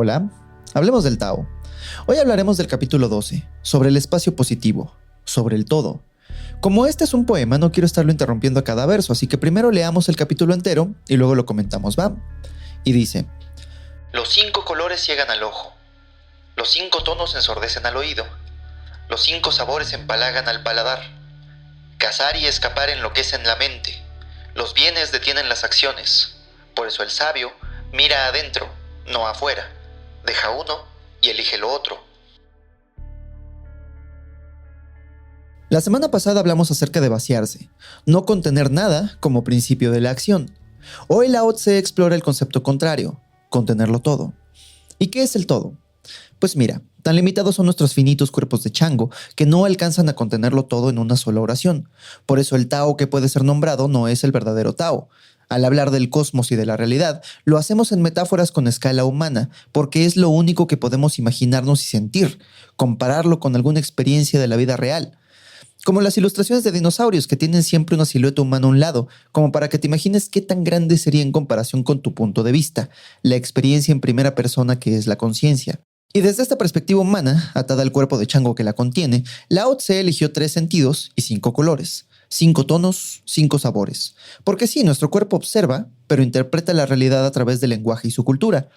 Hola, hablemos del Tao. Hoy hablaremos del capítulo 12, sobre el espacio positivo, sobre el todo. Como este es un poema, no quiero estarlo interrumpiendo a cada verso, así que primero leamos el capítulo entero y luego lo comentamos, ¿va? Y dice: Los 5 colores ciegan al ojo, los 5 tonos ensordecen al oído, los 5 sabores empalagan al paladar. Cazar y escapar enloquecen la mente, los bienes detienen las acciones. Por eso el sabio mira adentro, no afuera, deja uno y elige lo otro. La semana pasada hablamos acerca de vaciarse, no contener nada como principio de la acción. Hoy Lao Tse explora el concepto contrario, contenerlo todo. ¿Y qué es el todo? Pues mira, tan limitados son nuestros finitos cuerpos de chango que no alcanzan a contenerlo todo en una sola oración. Por eso el Tao que puede ser nombrado no es el verdadero Tao. Al hablar del cosmos y de la realidad, lo hacemos en metáforas con escala humana, porque es lo único que podemos imaginarnos y sentir, compararlo con alguna experiencia de la vida real. Como las ilustraciones de dinosaurios que tienen siempre una silueta humana a un lado, como para que te imagines qué tan grande sería en comparación con tu punto de vista, la experiencia en primera persona que es la conciencia. Y desde esta perspectiva humana, atada al cuerpo de chango que la contiene, Lao Tse eligió 3 sentidos y 5 colores, 5 tonos, 5 sabores. Porque sí, nuestro cuerpo observa, pero interpreta la realidad a través del lenguaje y su cultura.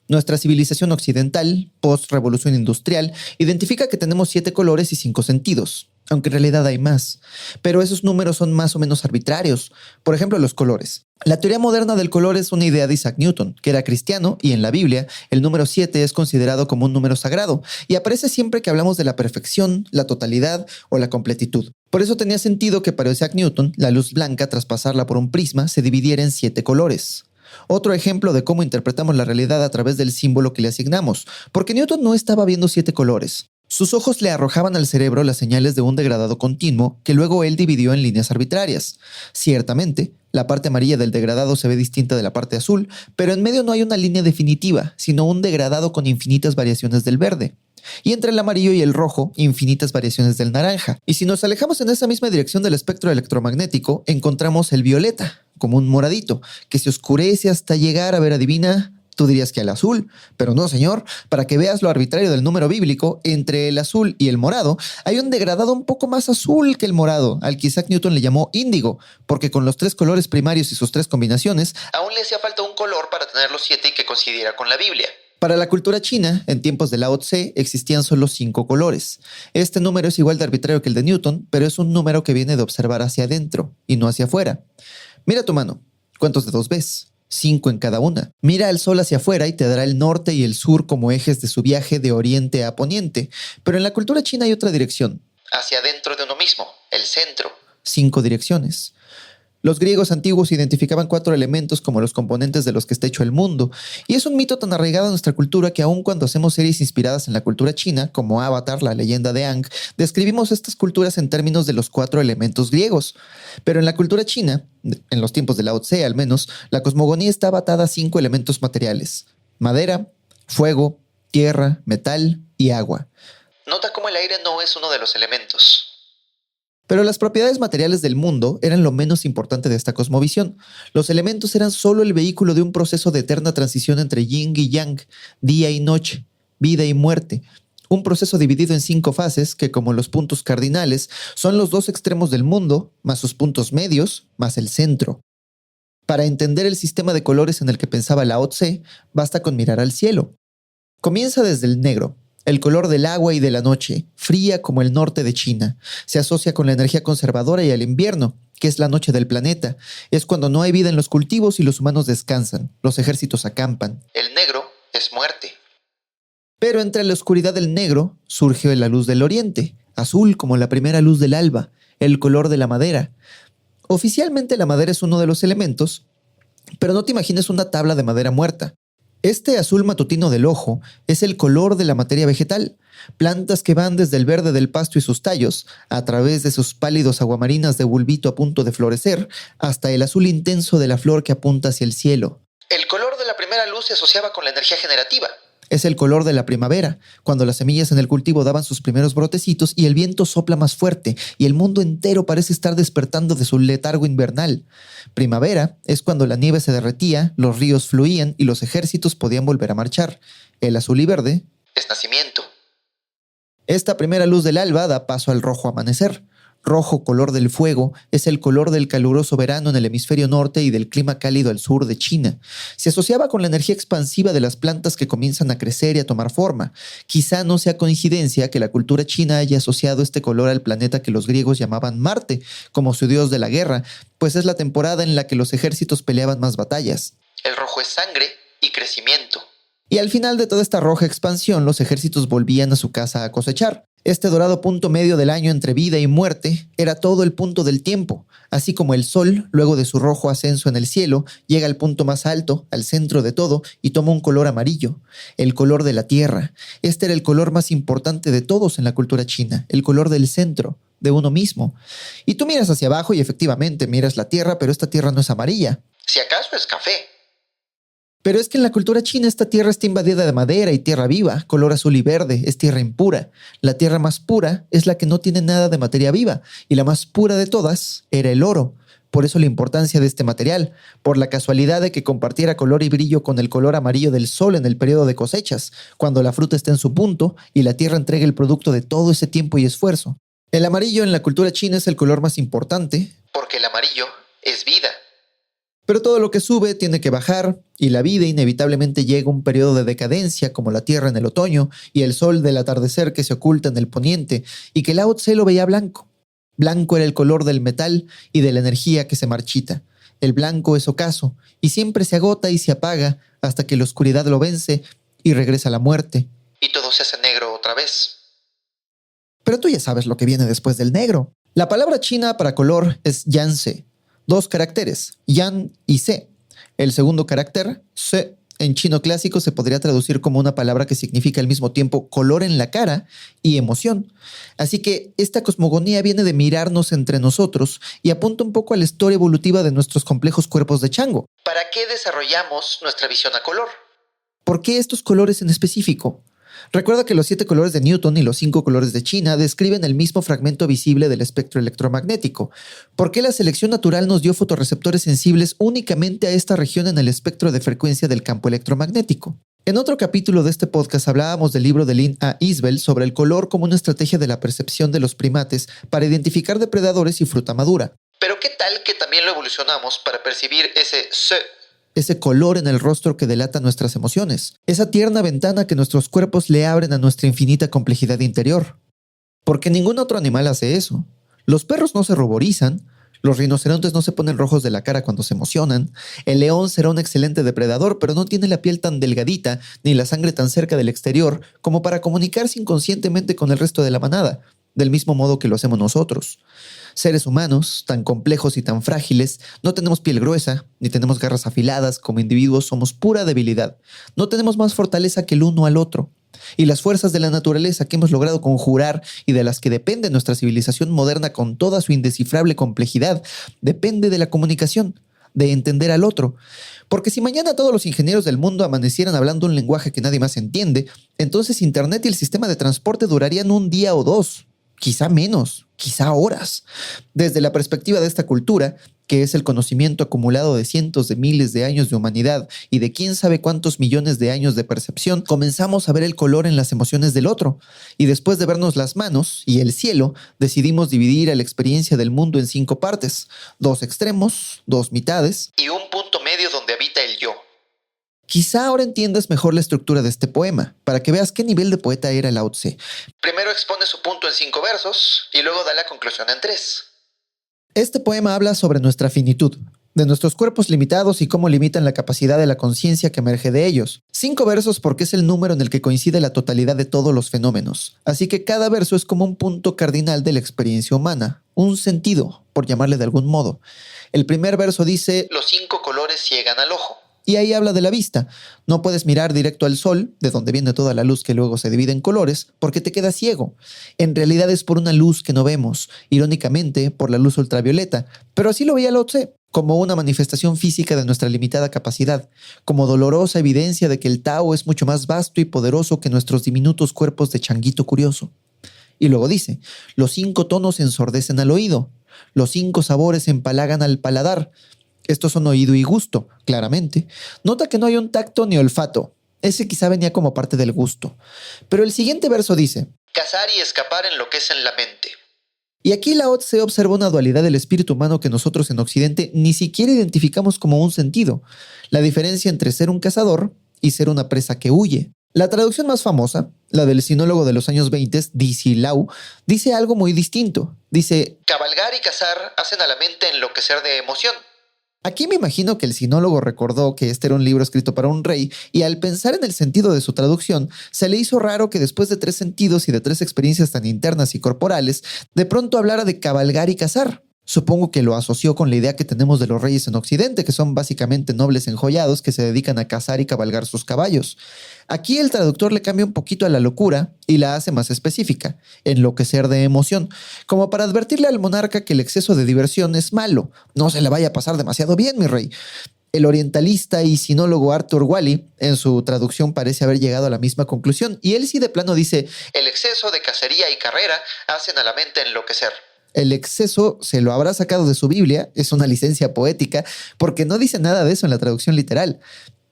Nuestra civilización occidental, post-revolución industrial, identifica que tenemos 7 colores y 5 sentidos, aunque en realidad hay más. Pero esos números son más o menos arbitrarios. Por ejemplo, los colores. La teoría moderna del color es una idea de Isaac Newton, que era cristiano, y en la Biblia el número 7 es considerado como un número sagrado, y aparece siempre que hablamos de la perfección, la totalidad o la completitud. Por eso tenía sentido que para Isaac Newton, la luz blanca, tras pasarla por un prisma, se dividiera en 7 colores. Otro ejemplo de cómo interpretamos la realidad a través del símbolo que le asignamos, porque Newton no estaba viendo 7 colores. Sus ojos le arrojaban al cerebro las señales de un degradado continuo que luego él dividió en líneas arbitrarias. Ciertamente, la parte amarilla del degradado se ve distinta de la parte azul, pero en medio no hay una línea definitiva, sino un degradado con infinitas variaciones del verde. Y entre el amarillo y el rojo, infinitas variaciones del naranja. Y si nos alejamos en esa misma dirección del espectro electromagnético, encontramos el violeta, como un moradito, que se oscurece hasta llegar a ver, adivina. Tú dirías que al azul, pero no, señor. Para que veas lo arbitrario del número bíblico, entre el azul y el morado hay un degradado un poco más azul que el morado, al que Isaac Newton le llamó índigo, porque con los 3 colores primarios y sus 3 combinaciones, Aún le hacía falta un color para tener los 7 y que coincidiera con la Biblia. para la cultura china, en tiempos de Lao Tse, existían solo 5 colores. Este número es igual de arbitrario que el de Newton, pero es un número que viene de observar hacia adentro y no hacia afuera. Mira tu mano. ¿Cuántos dedos ves? 5 en cada una. Mira al sol hacia afuera y te dará el norte y el sur como ejes de su viaje de oriente a poniente. Pero en la cultura china hay otra dirección. Hacia adentro de uno mismo, el centro. 5 direcciones. Los griegos antiguos identificaban 4 elementos como los componentes de los que está hecho el mundo, y es un mito tan arraigado en nuestra cultura que aun cuando hacemos series inspiradas en la cultura china, como Avatar, la leyenda de Aang, describimos estas culturas en términos de los 4 elementos griegos. Pero en la cultura china, en los tiempos de Lao Tse al menos, la cosmogonía estaba atada a 5 elementos materiales: madera, fuego, tierra, metal y agua. Nota cómo el aire no es uno de los elementos. Pero las propiedades materiales del mundo eran lo menos importante de esta cosmovisión. Los elementos eran solo el vehículo de un proceso de eterna transición entre yin y yang, día y noche, vida y muerte. Un proceso dividido en 5 fases que, como los puntos cardinales, son los 2 extremos del mundo, más sus puntos medios, más el centro. Para entender el sistema de colores en el que pensaba Lao Tse, basta con mirar al cielo. Comienza desde el negro. El color del agua y de la noche, fría como el norte de China, se asocia con la energía conservadora y el invierno, que es la noche del planeta. Es cuando no hay vida en los cultivos y los humanos descansan, los ejércitos acampan. El negro es muerte. Pero entre la oscuridad del negro surge la luz del oriente, azul como la primera luz del alba, el color de la madera. Oficialmente la madera es uno de los elementos, pero no te imagines una tabla de madera muerta. Este azul matutino del ojo es el color de la materia vegetal, plantas que van desde el verde del pasto y sus tallos, a través de sus pálidos aguamarinas de bulbito a punto de florecer, hasta el azul intenso de la flor que apunta hacia el cielo. El color de la primera luz se asociaba con la energía generativa. Es el color de la primavera, cuando las semillas en el cultivo daban sus primeros brotecitos y el viento sopla más fuerte y el mundo entero parece estar despertando de su letargo invernal. Primavera es cuando la nieve se derretía, los ríos fluían y los ejércitos podían volver a marchar. El azul y verde es nacimiento. Esta primera luz del alba da paso al rojo amanecer. Rojo, color del fuego, es el color del caluroso verano en el hemisferio norte y del clima cálido al sur de China. Se asociaba con la energía expansiva de las plantas que comienzan a crecer y a tomar forma. Quizá no sea coincidencia que la cultura china haya asociado este color al planeta que los griegos llamaban Marte, como su dios de la guerra, pues es la temporada en la que los ejércitos peleaban más batallas. El rojo es sangre y crecimiento. Y al final de toda esta roja expansión, los ejércitos volvían a su casa a cosechar. Este dorado punto medio del año entre vida y muerte era todo el punto del tiempo, así como el sol, luego de su rojo ascenso en el cielo, llega al punto más alto, al centro de todo, y toma un color amarillo, el color de la tierra. Este era el color más importante de todos en la cultura china, el color del centro, de uno mismo. Y tú miras hacia abajo y efectivamente miras la tierra, pero esta tierra no es amarilla. Si acaso es café. Pero es que en la cultura china esta tierra está invadida de madera y tierra viva, color azul y verde, es tierra impura. La tierra más pura es la que no tiene nada de materia viva, y la más pura de todas era el oro. Por eso la importancia de este material, por la casualidad de que compartiera color y brillo con el color amarillo del sol en el periodo de cosechas, cuando la fruta está en su punto y la tierra entrega el producto de todo ese tiempo y esfuerzo. El amarillo en la cultura china es el color más importante, porque el amarillo es vida. Pero todo lo que sube tiene que bajar, y la vida inevitablemente llega a un periodo de decadencia como la tierra en el otoño y el sol del atardecer que se oculta en el poniente, y que Lao Tse lo veía blanco. Blanco era el color del metal y de la energía que se marchita. El blanco es ocaso, y siempre se agota y se apaga hasta que la oscuridad lo vence y regresa la muerte. Y todo se hace negro otra vez. Pero tú ya sabes lo que viene después del negro. La palabra china para color es yanse. 2 caracteres, yan y se. El segundo carácter, se, en chino clásico se podría traducir como una palabra que significa al mismo tiempo color en la cara y emoción. Así que esta cosmogonía viene de mirarnos entre nosotros y apunta un poco a la historia evolutiva de nuestros complejos cuerpos de chango. ¿Para qué desarrollamos nuestra visión a color? ¿Por qué estos colores en específico? Recuerda que los 7 colores de Newton y los 5 colores de China describen el mismo fragmento visible del espectro electromagnético. ¿Por qué la selección natural nos dio fotorreceptores sensibles únicamente a esta región en el espectro de frecuencia del campo electromagnético? En otro capítulo de este podcast hablábamos del libro de Lynn A. Isbell sobre el color como una estrategia de la percepción de los primates para identificar depredadores y fruta madura. Pero ¿qué tal que también lo evolucionamos para percibir ese color en el rostro que delata nuestras emociones, esa tierna ventana que nuestros cuerpos le abren a nuestra infinita complejidad interior? Porque ningún otro animal hace eso. Los perros no se ruborizan, los rinocerontes no se ponen rojos de la cara cuando se emocionan, el león será un excelente depredador, pero no tiene la piel tan delgadita ni la sangre tan cerca del exterior como para comunicarse inconscientemente con el resto de la manada, del mismo modo que lo hacemos nosotros. Seres humanos, tan complejos y tan frágiles, no tenemos piel gruesa, ni tenemos garras afiladas, como individuos somos pura debilidad. No tenemos más fortaleza que el uno al otro. Y las fuerzas de la naturaleza que hemos logrado conjurar y de las que depende nuestra civilización moderna con toda su indescifrable complejidad, depende de la comunicación, de entender al otro. Porque si mañana todos los ingenieros del mundo amanecieran hablando un lenguaje que nadie más entiende, entonces Internet y el sistema de transporte durarían un día o 2. Quizá menos, quizá horas. Desde la perspectiva de esta cultura, que es el conocimiento acumulado de cientos de miles de años de humanidad y de quién sabe cuántos millones de años de percepción, comenzamos a ver el color en las emociones del otro. Y después de vernos las manos y el cielo, decidimos dividir la experiencia del mundo en 5 partes, 2 extremos, 2 mitades y un punto medio donde habita el yo. Quizá ahora entiendas mejor la estructura de este poema, para que veas qué nivel de poeta era Lao Tse. Primero expone su punto en 5 versos y luego da la conclusión en 3. Este poema habla sobre nuestra finitud, de nuestros cuerpos limitados y cómo limitan la capacidad de la conciencia que emerge de ellos. 5 versos porque es el número en el que coincide la totalidad de todos los fenómenos. Así que cada verso es como un punto cardinal de la experiencia humana, un sentido, por llamarle de algún modo. El primer verso dice: los 5 colores ciegan al ojo. Y ahí habla de la vista. No puedes mirar directo al sol, de donde viene toda la luz que luego se divide en colores, porque te quedas ciego. En realidad es por una luz que no vemos, irónicamente por la luz ultravioleta. Pero así lo veía Lao Tse. como una manifestación física de nuestra limitada capacidad, como dolorosa evidencia de que el Tao es mucho más vasto y poderoso que nuestros diminutos cuerpos de changuito curioso. Y luego dice, los 5 tonos ensordecen al oído, los 5 sabores empalagan al paladar. Estos son oído y gusto, claramente. Nota que no hay un tacto ni olfato. Ese quizá venía como parte del gusto. Pero el siguiente verso dice, cazar y escapar enloquecen la mente. y aquí Lao Tse observa una dualidad del espíritu humano que nosotros en Occidente ni siquiera identificamos como un sentido. La diferencia entre ser un cazador y ser una presa que huye. La traducción más famosa, la del sinólogo de los años 20, D.C. Lau, dice algo muy distinto. Dice, cabalgar y cazar hacen a la mente enloquecer de emoción. aquí me imagino que el sinólogo recordó que este era un libro escrito para un rey y al pensar en el sentido de su traducción, se le hizo raro que después de 3 sentidos y de 3 experiencias tan internas y corporales, de pronto hablara de cabalgar y cazar. Supongo que lo asoció con la idea que tenemos de los reyes en Occidente, que son básicamente nobles enjollados que se dedican a cazar y cabalgar sus caballos. Aquí el traductor le cambia un poquito a la locura y la hace más específica, enloquecer de emoción, como para advertirle al monarca que el exceso de diversión es malo, no se le vaya a pasar demasiado bien, mi rey. El orientalista y sinólogo Arthur Wallis, en su traducción parece haber llegado a la misma conclusión, y él sí de plano dice, el exceso de cacería y carrera hacen a la mente enloquecer. El exceso se lo habrá sacado de su Biblia, es una licencia poética, porque no dice nada de eso en la traducción literal.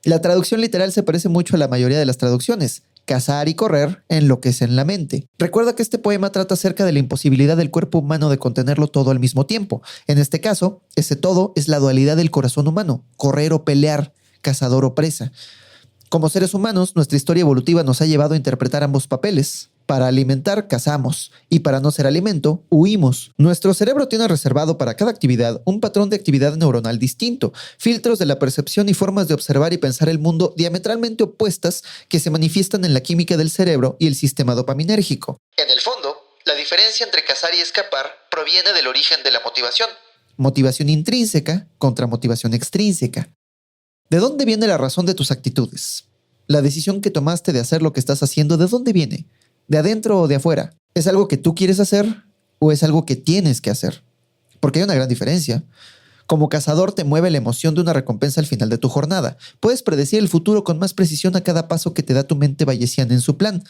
La traducción literal se parece mucho a la mayoría de las traducciones. Cazar y correr enloquecen la mente. Recuerda que este poema trata acerca de la imposibilidad del cuerpo humano de contenerlo todo al mismo tiempo. En este caso, ese todo es la dualidad del corazón humano, correr o pelear, cazador o presa. Como seres humanos, nuestra historia evolutiva nos ha llevado a interpretar ambos papeles. Para alimentar, cazamos, y para no ser alimento, huimos. Nuestro cerebro tiene reservado para cada actividad un patrón de actividad neuronal distinto, filtros de la percepción y formas de observar y pensar el mundo diametralmente opuestas que se manifiestan en la química del cerebro y el sistema dopaminérgico. En el fondo, la diferencia entre cazar y escapar proviene del origen de la motivación. Motivación intrínseca contra motivación extrínseca. ¿De dónde viene la razón de tus actitudes? La decisión que tomaste de hacer lo que estás haciendo, ¿de dónde viene? ¿De adentro o de afuera? ¿Es algo que tú quieres hacer o es algo que tienes que hacer? Porque hay una gran diferencia. Como cazador te mueve la emoción de una recompensa al final de tu jornada. Puedes predecir el futuro con más precisión a cada paso que te da tu mente bayesiana en su plan.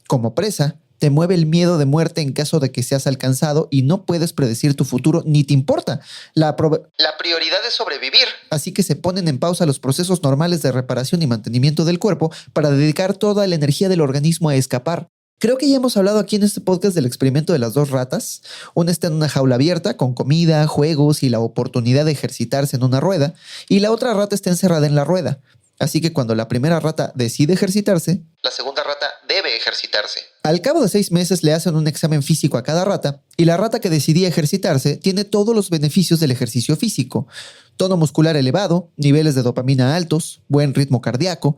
Como presa, te mueve el miedo de muerte en caso de que seas alcanzado y no puedes predecir tu futuro ni te importa. La prioridad es sobrevivir. Así que se ponen en pausa los procesos normales de reparación y mantenimiento del cuerpo para dedicar toda la energía del organismo a escapar. Creo que ya hemos hablado aquí en este podcast del experimento de las 2 ratas. Una está en una jaula abierta con comida, juegos y la oportunidad de ejercitarse en una rueda, y la otra rata está encerrada en la rueda. Así que cuando la primera rata decide ejercitarse, la segunda rata debe ejercitarse. Al cabo de 6 meses le hacen un examen físico a cada rata, y la rata que decidía ejercitarse tiene todos los beneficios del ejercicio físico: tono muscular elevado, niveles de dopamina altos, buen ritmo cardíaco.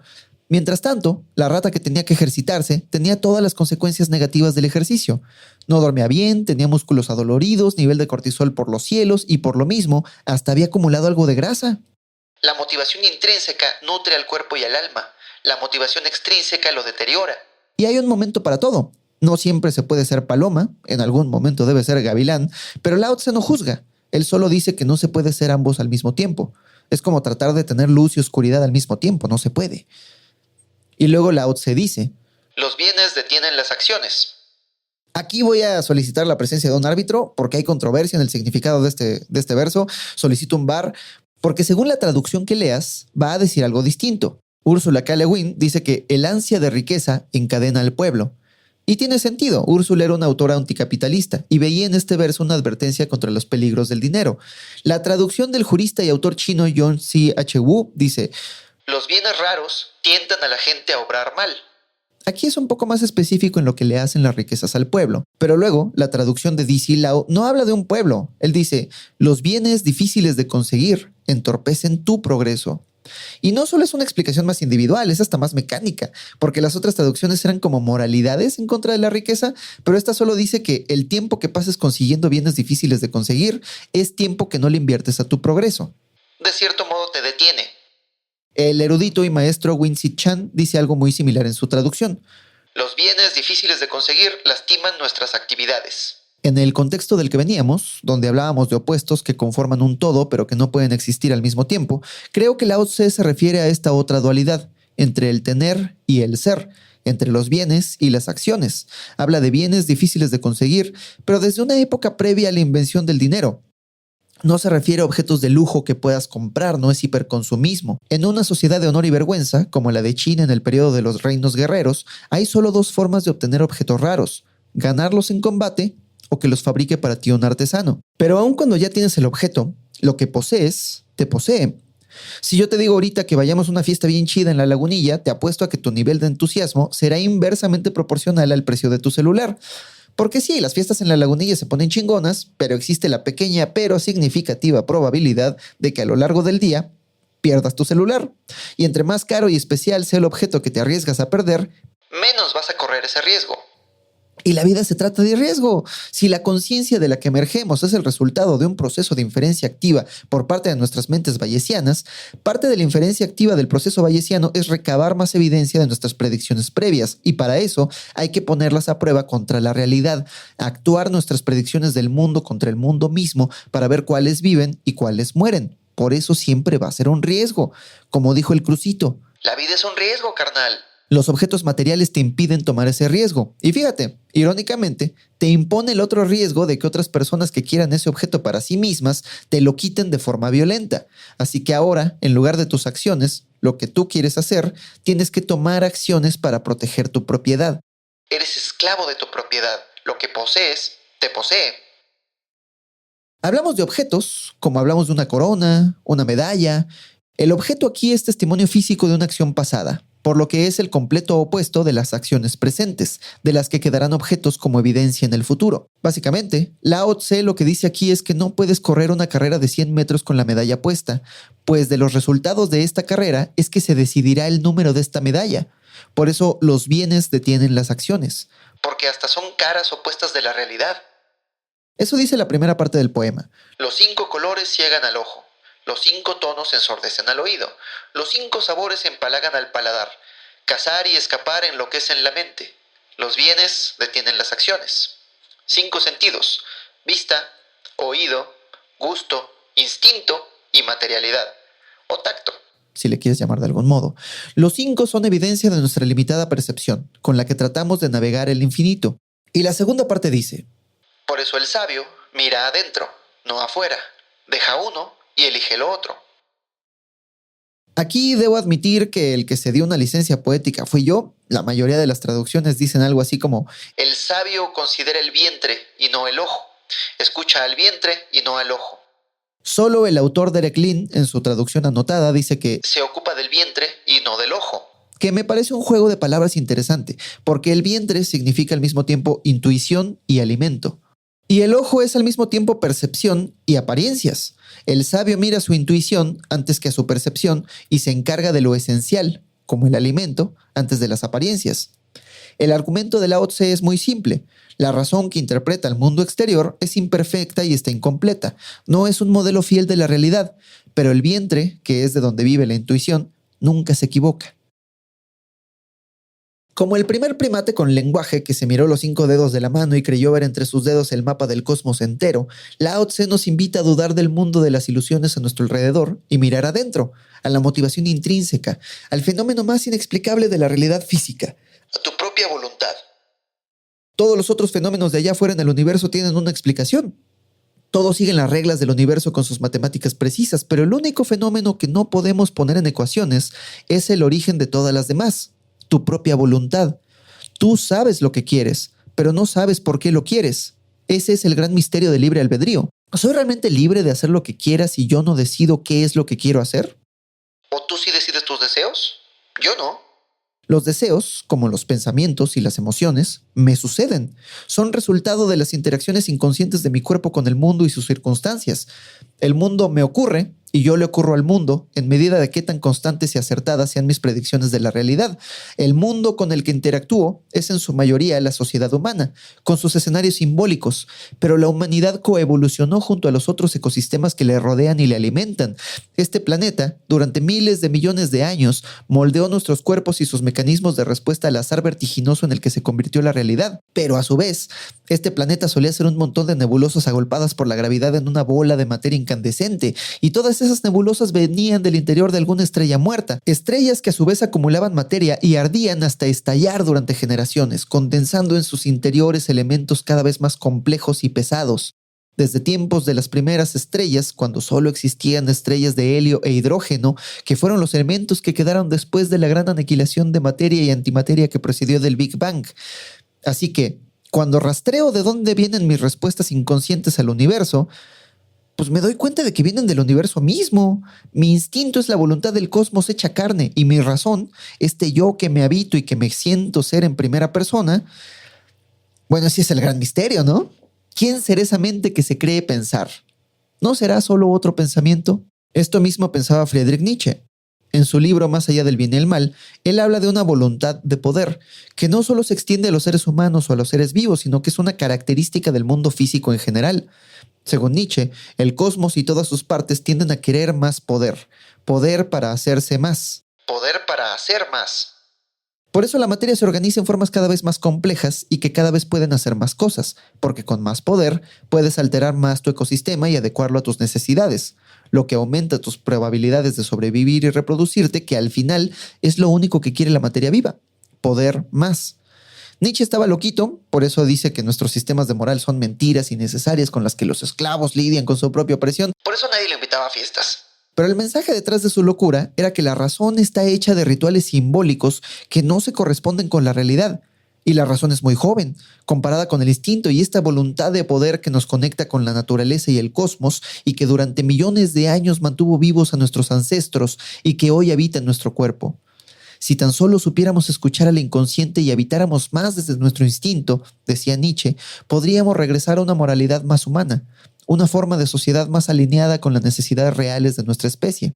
Mientras tanto, la rata que tenía que ejercitarse tenía todas las consecuencias negativas del ejercicio. No dormía bien, tenía músculos adoloridos, nivel de cortisol por los cielos y por lo mismo hasta había acumulado algo de grasa. La motivación intrínseca nutre al cuerpo y al alma. La motivación extrínseca lo deteriora. Y hay un momento para todo. No siempre se puede ser paloma, en algún momento debe ser gavilán, pero Lao Tse no juzga. Él solo dice que no se puede ser ambos al mismo tiempo. Es como tratar de tener luz y oscuridad al mismo tiempo, no se puede. Y luego Lao Tse dice, los bienes detienen las acciones. Aquí voy a solicitar la presencia de un árbitro porque hay controversia en el significado de este verso. Solicito un VAR porque según la traducción que leas va a decir algo distinto. Ursula K. Le Guin dice que el ansia de riqueza encadena al pueblo. Y tiene sentido. Ursula era una autora anticapitalista y veía en este verso una advertencia contra los peligros del dinero. La traducción del jurista y autor chino Yong C.H. Wu dice, los bienes raros tientan a la gente a obrar mal. Aquí es un poco más específico en lo que le hacen las riquezas al pueblo. Pero luego, la traducción de D.C. Lau no habla de un pueblo. Él dice, los bienes difíciles de conseguir entorpecen tu progreso. Y no solo es una explicación más individual, es hasta más mecánica, porque las otras traducciones eran como moralidades en contra de la riqueza, pero esta solo dice que el tiempo que pases consiguiendo bienes difíciles de conseguir es tiempo que no le inviertes a tu progreso. De cierto modo te detiene. El erudito y maestro Wincy Chan dice algo muy similar en su traducción. Los bienes difíciles de conseguir lastiman nuestras actividades. En el contexto del que veníamos, donde hablábamos de opuestos que conforman un todo pero que no pueden existir al mismo tiempo, creo que Lao Tse se refiere a esta otra dualidad, entre el tener y el ser, entre los bienes y las acciones. Habla de bienes difíciles de conseguir, pero desde una época previa a la invención del dinero. No se refiere a objetos de lujo que puedas comprar, no es hiperconsumismo. En una sociedad de honor y vergüenza, como la de China en el periodo de los reinos guerreros, hay solo dos formas de obtener objetos raros: ganarlos en combate o que los fabrique para ti un artesano. Pero aun cuando ya tienes el objeto, lo que posees te posee. Si yo te digo ahorita que vayamos a una fiesta bien chida en la Lagunilla, te apuesto a que tu nivel de entusiasmo será inversamente proporcional al precio de tu celular. Porque sí, las fiestas en la Lagunilla se ponen chingonas, pero existe la pequeña pero significativa probabilidad de que a lo largo del día pierdas tu celular. Y entre más caro y especial sea el objeto que te arriesgas a perder, menos vas a correr ese riesgo. y la vida se trata de riesgo. Si la conciencia de la que emergemos es el resultado de un proceso de inferencia activa por parte de nuestras mentes bayesianas, parte de la inferencia activa del proceso bayesiano es recabar más evidencia de nuestras predicciones previas, y para eso hay que ponerlas a prueba contra la realidad, actuar nuestras predicciones del mundo contra el mundo mismo para ver cuáles viven y cuáles mueren. Por eso siempre va a ser un riesgo, como dijo el Crucito. La vida es un riesgo, carnal. Los objetos materiales te impiden tomar ese riesgo. Y fíjate, irónicamente, te impone el otro riesgo de que otras personas que quieran ese objeto para sí mismas te lo quiten de forma violenta. Así que ahora, en lugar de tus acciones, lo que tú quieres hacer, tienes que tomar acciones para proteger tu propiedad. Eres esclavo de tu propiedad. Lo que posees, te posee. Hablamos de objetos, como hablamos de una corona, una medalla. El objeto aquí es testimonio físico de una acción pasada, por lo que es el completo opuesto de las acciones presentes, de las que quedarán objetos como evidencia en el futuro. Básicamente, Lao Tse lo que dice aquí es que no puedes correr una carrera de 100 metros con la medalla puesta, pues de los resultados de esta carrera es que se decidirá el número de esta medalla. Por eso los bienes detienen las acciones. Porque hasta son caras opuestas de la realidad. Eso dice la primera parte del poema. Los 5 colores ciegan al ojo. Los 5 tonos ensordecen al oído. Los 5 sabores empalagan al paladar. Cazar y escapar enloquecen la mente. Los bienes detienen las acciones. 5 sentidos: vista, oído, gusto, instinto y materialidad. O tacto. Si le quieres llamar de algún modo. Los 5 son evidencia de nuestra limitada percepción, con la que tratamos de navegar el infinito. Y la segunda parte dice: por eso el sabio mira adentro, no afuera. Deja uno y elige lo otro. Aquí debo admitir que el que se dio una licencia poética fui yo. La mayoría de las traducciones dicen algo así como: el sabio considera el vientre y no el ojo. Escucha al vientre y no al ojo. Solo el autor Derek Lin, en su traducción anotada, dice que se ocupa del vientre y no del ojo. Que me parece un juego de palabras interesante, porque el vientre significa al mismo tiempo intuición y alimento. Y el ojo es al mismo tiempo percepción y apariencias. El sabio mira su intuición antes que a su percepción y se encarga de lo esencial, como el alimento, antes de las apariencias. El argumento de Lao Tse es muy simple. La razón que interpreta el mundo exterior es imperfecta y está incompleta. No es un modelo fiel de la realidad, pero el vientre, que es de donde vive la intuición, nunca se equivoca. Como el primer primate con lenguaje que se miró los 5 dedos de la mano y creyó ver entre sus dedos el mapa del cosmos entero, Lao Tse nos invita a dudar del mundo de las ilusiones a nuestro alrededor y mirar adentro, a la motivación intrínseca, al fenómeno más inexplicable de la realidad física. A tu propia voluntad. Todos los otros fenómenos de allá afuera en el universo tienen una explicación. Todos siguen las reglas del universo con sus matemáticas precisas, pero el único fenómeno que no podemos poner en ecuaciones es el origen de todas las demás. Tu propia voluntad. Tú sabes lo que quieres, pero no sabes por qué lo quieres. Ese es el gran misterio del libre albedrío. ¿Soy realmente libre de hacer lo que quiera si yo no decido qué es lo que quiero hacer? ¿O tú sí decides tus deseos? Yo no. Los deseos, como los pensamientos y las emociones, me suceden. Son resultado de las interacciones inconscientes de mi cuerpo con el mundo y sus circunstancias. El mundo me ocurre y yo le ocurro al mundo en medida de qué tan constantes y acertadas sean mis predicciones de la realidad. El mundo con el que interactúo es en su mayoría la sociedad humana, con sus escenarios simbólicos, pero la humanidad coevolucionó junto a los otros ecosistemas que le rodean y le alimentan. Este planeta, durante miles de millones de años, moldeó nuestros cuerpos y sus mecanismos de respuesta al azar vertiginoso en el que se convirtió la realidad. Pero a su vez, este planeta solía ser un montón de nebulosas agolpadas por la gravedad en una bola de materia incandescente, y todas esas nebulosas venían del interior de alguna estrella muerta, estrellas que a su vez acumulaban materia y ardían hasta estallar durante generaciones, condensando en sus interiores elementos cada vez más complejos y pesados. Desde tiempos de las primeras estrellas, cuando solo existían estrellas de helio e hidrógeno, que fueron los elementos que quedaron después de la gran aniquilación de materia y antimateria que procedió del Big Bang. Así que, cuando rastreo de dónde vienen mis respuestas inconscientes al universo, pues me doy cuenta de que vienen del universo mismo. Mi instinto es la voluntad del cosmos hecha carne, y mi razón, este yo que me habito y que me siento ser en primera persona, bueno, ese es el gran misterio, ¿no? ¿Quién será esa mente que se cree pensar? ¿No será solo otro pensamiento? Esto mismo pensaba Friedrich Nietzsche. En su libro Más allá del bien y el mal, él habla de una voluntad de poder que no solo se extiende a los seres humanos o a los seres vivos, sino que es una característica del mundo físico en general. Según Nietzsche, el cosmos y todas sus partes tienden a querer más poder, poder para hacerse más. Poder para hacer más. Por eso la materia se organiza en formas cada vez más complejas y que cada vez pueden hacer más cosas, porque con más poder puedes alterar más tu ecosistema y adecuarlo a tus necesidades, lo que aumenta tus probabilidades de sobrevivir y reproducirte, que al final es lo único que quiere la materia viva, poder más. Nietzsche estaba loquito, por eso dice que nuestros sistemas de moral son mentiras innecesarias con las que los esclavos lidian con su propia opresión. Por eso nadie lo invitaba a fiestas. Pero el mensaje detrás de su locura era que la razón está hecha de rituales simbólicos que no se corresponden con la realidad. Y la razón es muy joven, comparada con el instinto y esta voluntad de poder que nos conecta con la naturaleza y el cosmos, y que durante millones de años mantuvo vivos a nuestros ancestros y que hoy habita en nuestro cuerpo. Si tan solo supiéramos escuchar al inconsciente y habitáramos más desde nuestro instinto, decía Nietzsche, podríamos regresar a una moralidad más humana, una forma de sociedad más alineada con las necesidades reales de nuestra especie.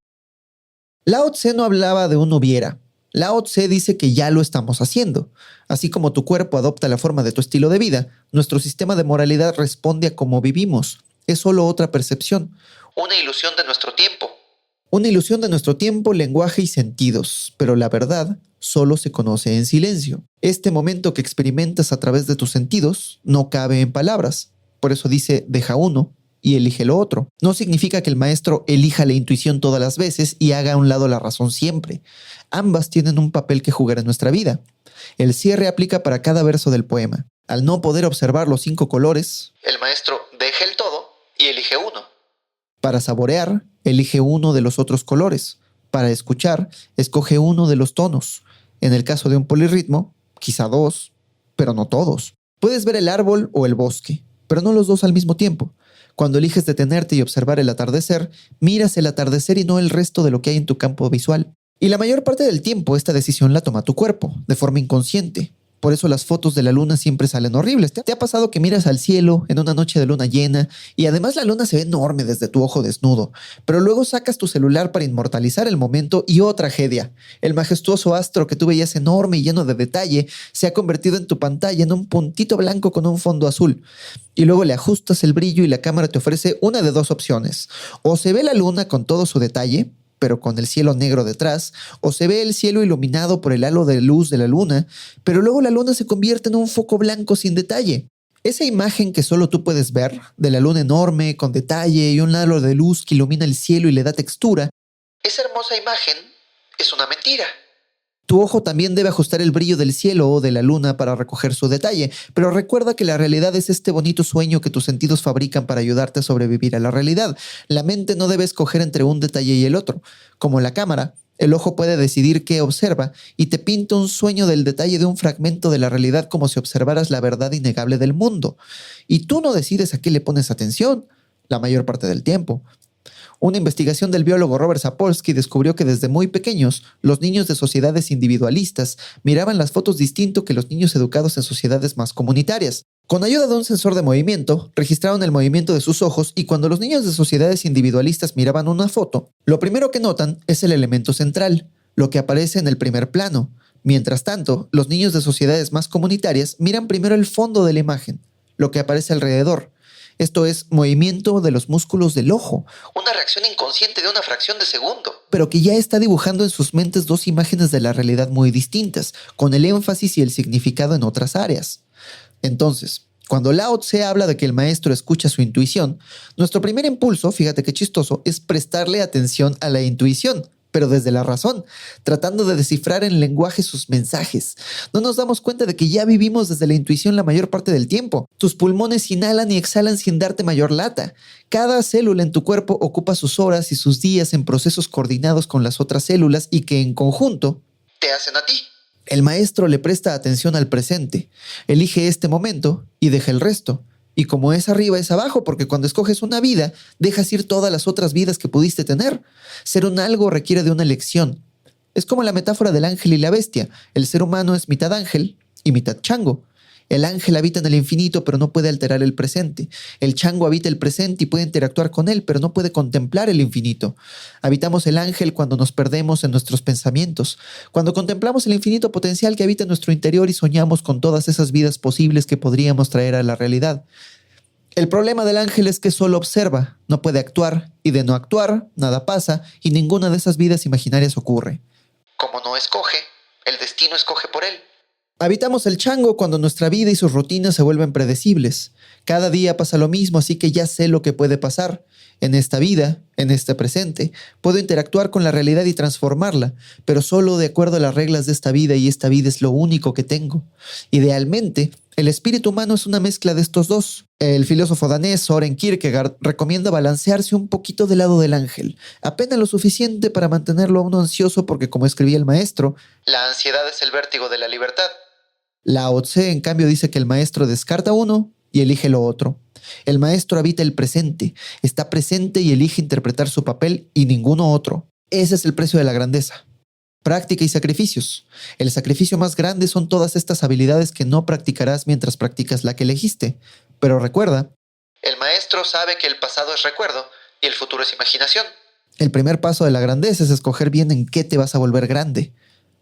Lao Tse no hablaba de un hubiera. Lao Tse dice que ya lo estamos haciendo. Así como tu cuerpo adopta la forma de tu estilo de vida, nuestro sistema de moralidad responde a cómo vivimos. Es solo otra percepción. Una ilusión de nuestro tiempo. Una ilusión de nuestro tiempo, lenguaje y sentidos, pero la verdad solo se conoce en silencio. Este momento que experimentas a través de tus sentidos no cabe en palabras. Por eso dice, deja uno y elige lo otro. No significa que el maestro elija la intuición todas las veces y haga a un lado la razón siempre. Ambas tienen un papel que jugar en nuestra vida. El cierre aplica para cada verso del poema. Al no poder observar los 5 colores, el maestro deja el todo y elige uno. Para saborear, elige uno de los otros colores. Para escuchar, escoge uno de los tonos. En el caso de un polirritmo, quizá 2, pero no todos. Puedes ver el árbol o el bosque, pero no los dos al mismo tiempo. Cuando eliges detenerte y observar el atardecer, miras el atardecer y no el resto de lo que hay en tu campo visual. Y la mayor parte del tiempo esta decisión la toma tu cuerpo, de forma inconsciente. Por eso las fotos de la luna siempre salen horribles. ¿Te ha pasado que miras al cielo en una noche de luna llena y además la luna se ve enorme desde tu ojo desnudo, pero luego sacas tu celular para inmortalizar el momento y ¡oh tragedia! El majestuoso astro que tú veías enorme y lleno de detalle se ha convertido en tu pantalla en un puntito blanco con un fondo azul. Y luego le ajustas el brillo y la cámara te ofrece una de 2 opciones. O se ve la luna con todo su detalle, pero con el cielo negro detrás, o se ve el cielo iluminado por el halo de luz de la luna, pero luego la luna se convierte en un foco blanco sin detalle. Esa imagen que solo tú puedes ver, de la luna enorme, con detalle y un halo de luz que ilumina el cielo y le da textura, esa hermosa imagen es una mentira. Tu ojo también debe ajustar el brillo del cielo o de la luna para recoger su detalle, pero recuerda que la realidad es este bonito sueño que tus sentidos fabrican para ayudarte a sobrevivir a la realidad. La mente no debe escoger entre un detalle y el otro. Como la cámara, el ojo puede decidir qué observa y te pinta un sueño del detalle de un fragmento de la realidad como si observaras la verdad innegable del mundo. Y tú no decides a qué le pones atención la mayor parte del tiempo. Una investigación del biólogo Robert Sapolsky descubrió que desde muy pequeños, los niños de sociedades individualistas miraban las fotos distinto que los niños educados en sociedades más comunitarias. Con ayuda de un sensor de movimiento, registraron el movimiento de sus ojos y cuando los niños de sociedades individualistas miraban una foto, lo primero que notan es el elemento central, lo que aparece en el primer plano. Mientras tanto, los niños de sociedades más comunitarias miran primero el fondo de la imagen, lo que aparece alrededor. Esto es movimiento de los músculos del ojo. Una reacción inconsciente de una fracción de segundo. Pero que ya está dibujando en sus mentes dos imágenes de la realidad muy distintas, con el énfasis y el significado en otras áreas. Entonces, cuando Lao Tse habla de que el maestro escucha su intuición, nuestro primer impulso, fíjate qué chistoso, es prestarle atención a la intuición, pero desde la razón, tratando de descifrar en lenguaje sus mensajes. No nos damos cuenta de que ya vivimos desde la intuición la mayor parte del tiempo. Tus pulmones inhalan y exhalan sin darte mayor lata. Cada célula en tu cuerpo ocupa sus horas y sus días en procesos coordinados con las otras células y que en conjunto te hacen a ti. El maestro le presta atención al presente, elige este momento y deja el resto. Y como es arriba es abajo, porque cuando escoges una vida, dejas ir todas las otras vidas que pudiste tener. Ser un algo requiere de una elección. Es como la metáfora del ángel y la bestia. El ser humano es mitad ángel y mitad chango. El ángel habita en el infinito, pero no puede alterar el presente. El chango habita el presente y puede interactuar con él, pero no puede contemplar el infinito. Habitamos el ángel cuando nos perdemos en nuestros pensamientos, cuando contemplamos el infinito potencial que habita en nuestro interior y soñamos con todas esas vidas posibles que podríamos traer a la realidad. El problema del ángel es que solo observa, no puede actuar, y de no actuar, nada pasa, y ninguna de esas vidas imaginarias ocurre. Como no escoge, el destino escoge por él. Habitamos el chango cuando nuestra vida y sus rutinas se vuelven predecibles. Cada día pasa lo mismo, así que ya sé lo que puede pasar. En esta vida, en este presente, puedo interactuar con la realidad y transformarla, pero solo de acuerdo a las reglas de esta vida y esta vida es lo único que tengo. Idealmente, el espíritu humano es una mezcla de estos dos. El filósofo danés Søren Kierkegaard recomienda balancearse un poquito del lado del ángel, apenas lo suficiente para mantenerlo a uno ansioso porque, como escribía el maestro, la ansiedad es el vértigo de la libertad. Lao Tse, en cambio, dice que el maestro descarta uno y elige lo otro. El maestro habita el presente, está presente y elige interpretar su papel y ninguno otro. Ese es el precio de la grandeza. Práctica y sacrificios. El sacrificio más grande son todas estas habilidades que no practicarás mientras practicas la que elegiste. Pero recuerda, el maestro sabe que el pasado es recuerdo y el futuro es imaginación. El primer paso de la grandeza es escoger bien en qué te vas a volver grande.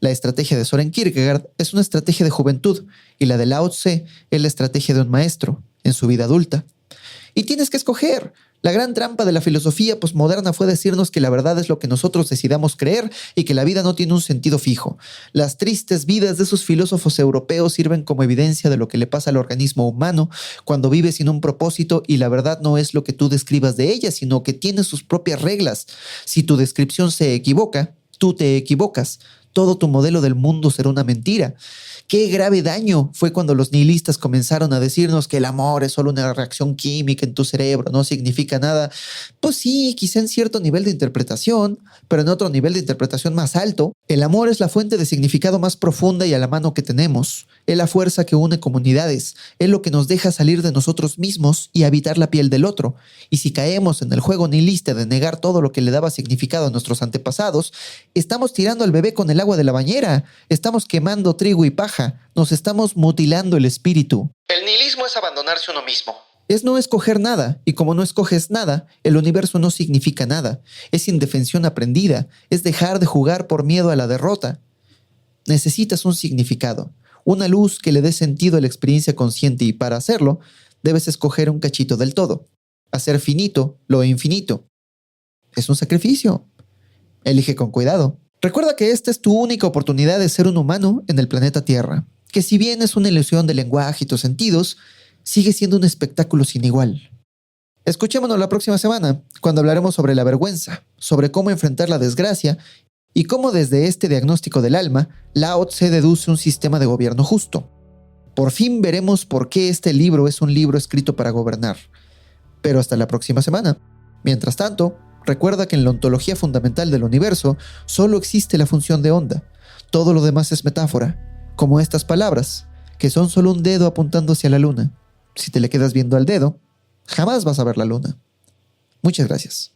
La estrategia de Søren Kierkegaard es una estrategia de juventud y la de Lao Tse es la estrategia de un maestro en su vida adulta. Y tienes que escoger. La gran trampa de la filosofía posmoderna fue decirnos que la verdad es lo que nosotros decidamos creer y que la vida no tiene un sentido fijo. Las tristes vidas de esos filósofos europeos sirven como evidencia de lo que le pasa al organismo humano cuando vive sin un propósito y la verdad no es lo que tú describas de ella, sino que tiene sus propias reglas. Si tu descripción se equivoca, tú te equivocas. Todo tu modelo del mundo será una mentira. Qué grave daño fue cuando los nihilistas comenzaron a decirnos que el amor es solo una reacción química en tu cerebro, no significa nada. Pues sí, quizá en cierto nivel de interpretación, pero en otro nivel de interpretación más alto, el amor es la fuente de significado más profunda y a la mano que tenemos. Es la fuerza que une comunidades, es lo que nos deja salir de nosotros mismos y habitar la piel del otro. Y si caemos en el juego nihilista de negar todo lo que le daba significado a nuestros antepasados, estamos tirando al bebé con el agua de la bañera, estamos quemando trigo y paja, nos estamos mutilando el espíritu. El nihilismo es abandonarse uno mismo. Es no escoger nada, y como no escoges nada, el universo no significa nada. Es indefensión aprendida, es dejar de jugar por miedo a la derrota. Necesitas un significado, una luz que le dé sentido a la experiencia consciente y para hacerlo, debes escoger un cachito del todo. Hacer finito lo infinito. Es un sacrificio. Elige con cuidado. Recuerda que esta es tu única oportunidad de ser un humano en el planeta Tierra, que si bien es una ilusión de lenguaje y tus sentidos, sigue siendo un espectáculo sin igual. Escuchémonos la próxima semana, cuando hablaremos sobre la vergüenza, sobre cómo enfrentar la desgracia y cómo desde este diagnóstico del alma, Lao Tse deduce un sistema de gobierno justo. Por fin veremos por qué este libro es un libro escrito para gobernar. Pero hasta la próxima semana. Mientras tanto, recuerda que en la ontología fundamental del universo solo existe la función de onda. Todo lo demás es metáfora, como estas palabras, que son solo un dedo apuntando hacia la luna. Si te le quedas viendo al dedo, jamás vas a ver la luna. Muchas gracias.